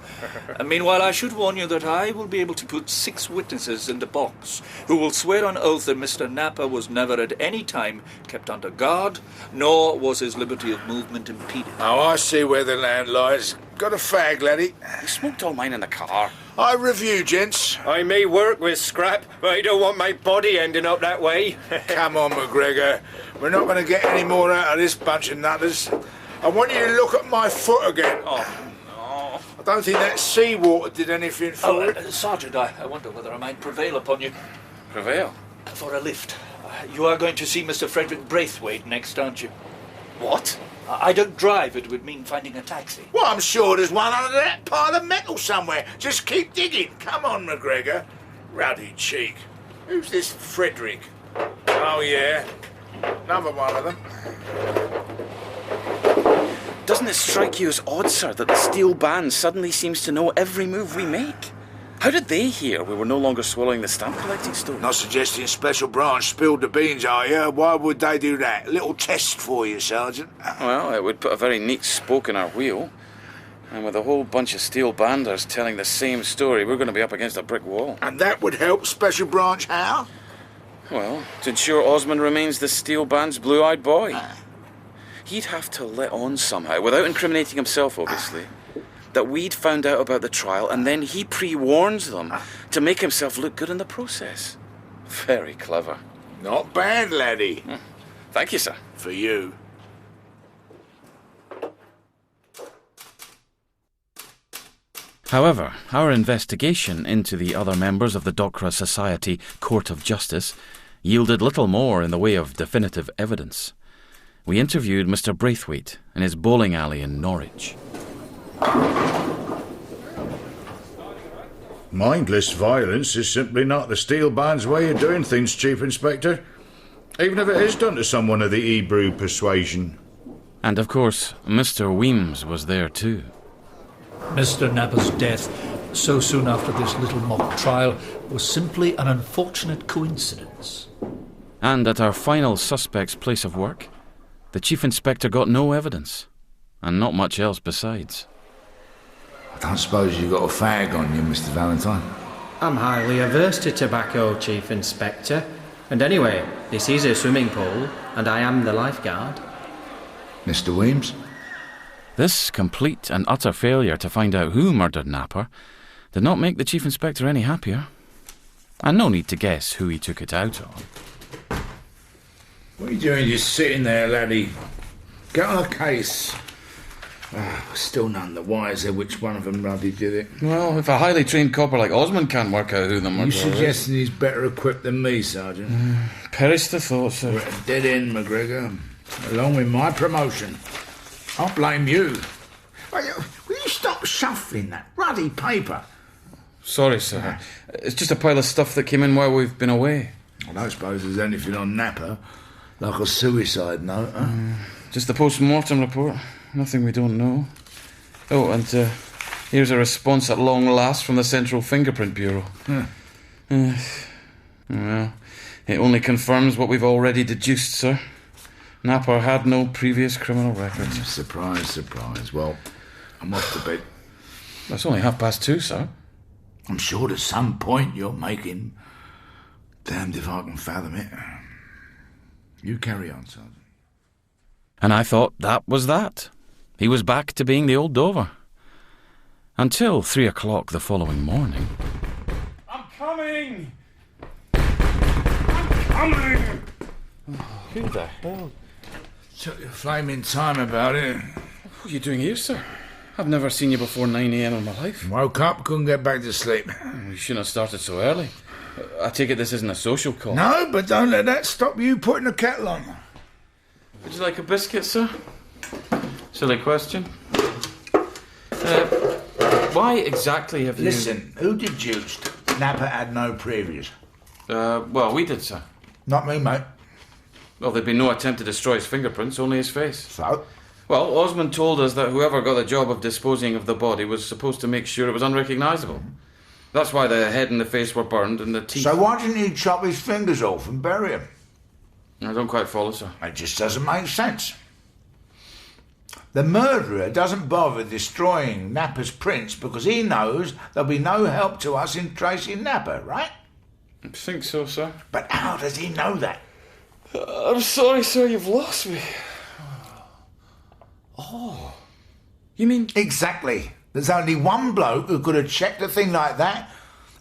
Meanwhile, I should warn you that I will be able to put 6 witnesses in the box who will swear on oath that Mr. Napper was never at any time kept under guard, nor was his liberty of movement impeded. Oh, I see where the land lies. Got a fag, laddie? You smoked all mine in the car. I review, gents. I may work with scrap, but I don't want my body ending up that way. Come on, McGregor. We're not going to get any more out of this bunch of nutters. I want you to look at my foot again. Oh, no. I don't think that seawater did anything for it. Sergeant, I wonder whether I might prevail upon you. Prevail? For a lift. You are going to see Mr. Frederick Braithwaite next, aren't you? What? I don't drive. It would mean finding a taxi. Well, I'm sure there's one under that pile of metal somewhere. Just keep digging. Come on, McGregor. Ruddy cheek. Who's this Frederick? Oh, yeah. Another one of them. Doesn't it strike you as odd, sir, that the Steel Band suddenly seems to know every move we make? How did they hear we were no longer swallowing the stamp collecting story? Not suggesting Special Branch spilled the beans, are you? Why would they do that? Little test for you, Sergeant. Well, it would put a very neat spoke in our wheel. And with a whole bunch of Steel Banders telling the same story, we're going to be up against a brick wall. And that would help Special Branch how? Well, to ensure Osmond remains the Steel Band's blue-eyed boy. He'd have to let on somehow, without incriminating himself, obviously, that we'd found out about the trial, and then he pre-warns them to make himself look good in the process. Very clever. Not bad, laddie. Thank you, sir. For you. However, our investigation into the other members of the Docra Society Court of Justice yielded little more in the way of definitive evidence. We interviewed Mr. Braithwaite in his bowling alley in Norwich. Mindless violence is simply not the Steel Band's way of doing things, Chief Inspector. Even if it is done to someone of the Hebrew persuasion. And of course, Mr. Weems was there too. Mr. Napper's death, so soon after this little mock trial, was simply an unfortunate coincidence. And at our final suspect's place of work, the Chief Inspector got no evidence, and not much else besides. I don't suppose you've got a fag on you, Mr. Valentine? I'm highly averse to tobacco, Chief Inspector. And anyway, this is a swimming pool, and I am the lifeguard. Mr. Weems? This complete and utter failure to find out who murdered Napper did not make the Chief Inspector any happier. And no need to guess who he took it out on. What are you doing just sitting there, laddie? Get on a case. Still none the wiser which one of them bloody did it. Well, if a highly trained copper like Osmond can't work out who the murderer is... You suggesting he's better equipped than me, Sergeant? Perish the thought, sir. We're at a dead end, McGregor. Along with my promotion. I'll blame you. Will you stop shuffling that ruddy paper? Sorry, sir. It's just a pile of stuff that came in while we've been away. I don't suppose there's anything on Napper. Like a suicide note, huh? Just the post-mortem report. Nothing we don't know. Oh, and here's a response at long last from the Central Fingerprint Bureau. Well, it only confirms what we've already deduced, sir. Napper had no previous criminal record. Surprise, surprise. Well, I'm off to bed. It's only 2:30, sir. I'm sure there's some point you're making. Damned if I can fathom it. You carry on, Sergeant. And I thought that was that. He was back to being the old Dover. Until 3 o'clock the following morning. I'm coming! I'm coming! Who the hell? Took your flaming time about it. What are you doing here, sir? I've never seen you before 9 a.m. in my life. Woke up, couldn't get back to sleep. You shouldn't have started so early. I take it this isn't a social call. No, but don't let that stop you putting the kettle on. Would you like a biscuit, sir? Silly question. Why exactly have you... Listen, who deduced Napper had no previous? Well, we did, sir. Not me, mate. Well, there'd been no attempt to destroy his fingerprints, only his face. So? Well, Osmond told us that whoever got the job of disposing of the body was supposed to make sure it was unrecognisable. That's why the head and the face were burned and the teeth... So why didn't he chop his fingers off and bury him? I don't quite follow, sir. It just doesn't make sense. The murderer doesn't bother destroying Napper's prints because he knows there'll be no help to us in tracing Napper, right? I think so, sir. But how does he know that? I'm sorry, sir, you've lost me. Oh. You mean... Exactly. There's only one bloke who could have checked a thing like that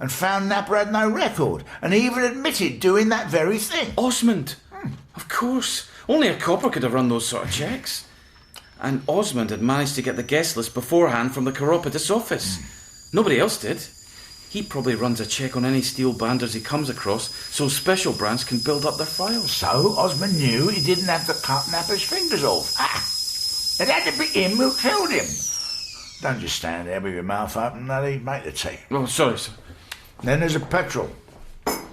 and found Napper had no record, and he even admitted doing that very thing. Osmond! Of course. Only a copper could have run those sort of checks. And Osmond had managed to get the guest list beforehand from the Chiropodist office. Nobody else did. He probably runs a check on any steel banders he comes across so special branch can build up their files. So Osmond knew he didn't have to cut Napper's fingers off. It had to be him who killed him. Don't just stand there with your mouth open, laddie. Make the tea. Oh, sorry, sir. Then there's a petrol.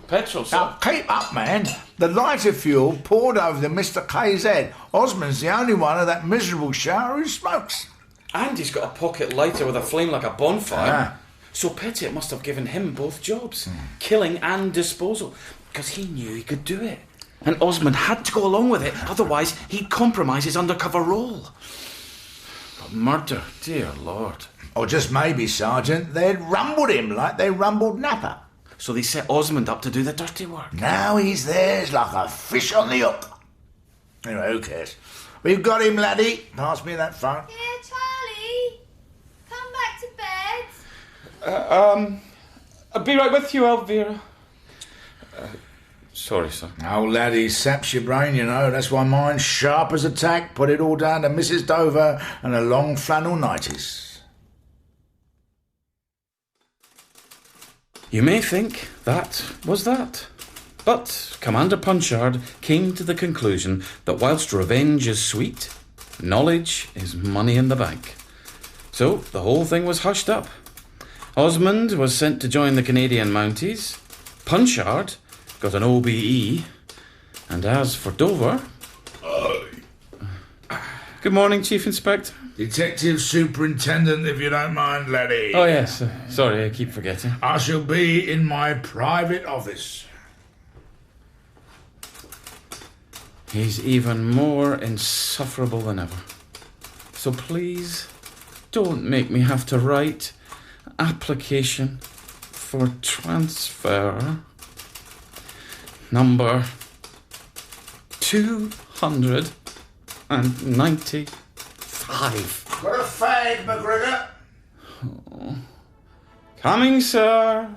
Petrol, sir? Now, keep up, man. The lighter fuel poured over the Mr. K's head. Osmond's the only one of that miserable shower who smokes. And he's got a pocket lighter with a flame like a bonfire. So Pettit must have given him both jobs, killing and disposal, because he knew he could do it. And Osmond had to go along with it, otherwise he'd compromise his undercover role. But murder, dear Lord. Or just maybe, Sergeant, they'd rumbled him like they rumbled Napper. So they set Osmond up to do the dirty work. Now he's theirs like a fish on the hook. Anyway, who cares? We've got him, laddie. Pass me that phone. Here, Charlie. Come back to bed. I'll be right with you, Elvira. Sorry, sir. Oh, laddie, saps your brain, you know. That's why mine's sharp as a tack. Put it all down to Mrs. Dover and her long flannel nighties. You may think that was that. But Commander Punchard came to the conclusion that whilst revenge is sweet, knowledge is money in the bank. So the whole thing was hushed up. Osmond was sent to join the Canadian Mounties. Punchard got an OBE. And as for Dover... Good morning, Chief Inspector. Detective Superintendent, if you don't mind, laddie. Oh, yes. Sorry, I keep forgetting. I shall be in my private office. He's even more insufferable than ever. So please, don't make me have to write application for transfer number 295. Got a fag, McGregor? Coming, sir.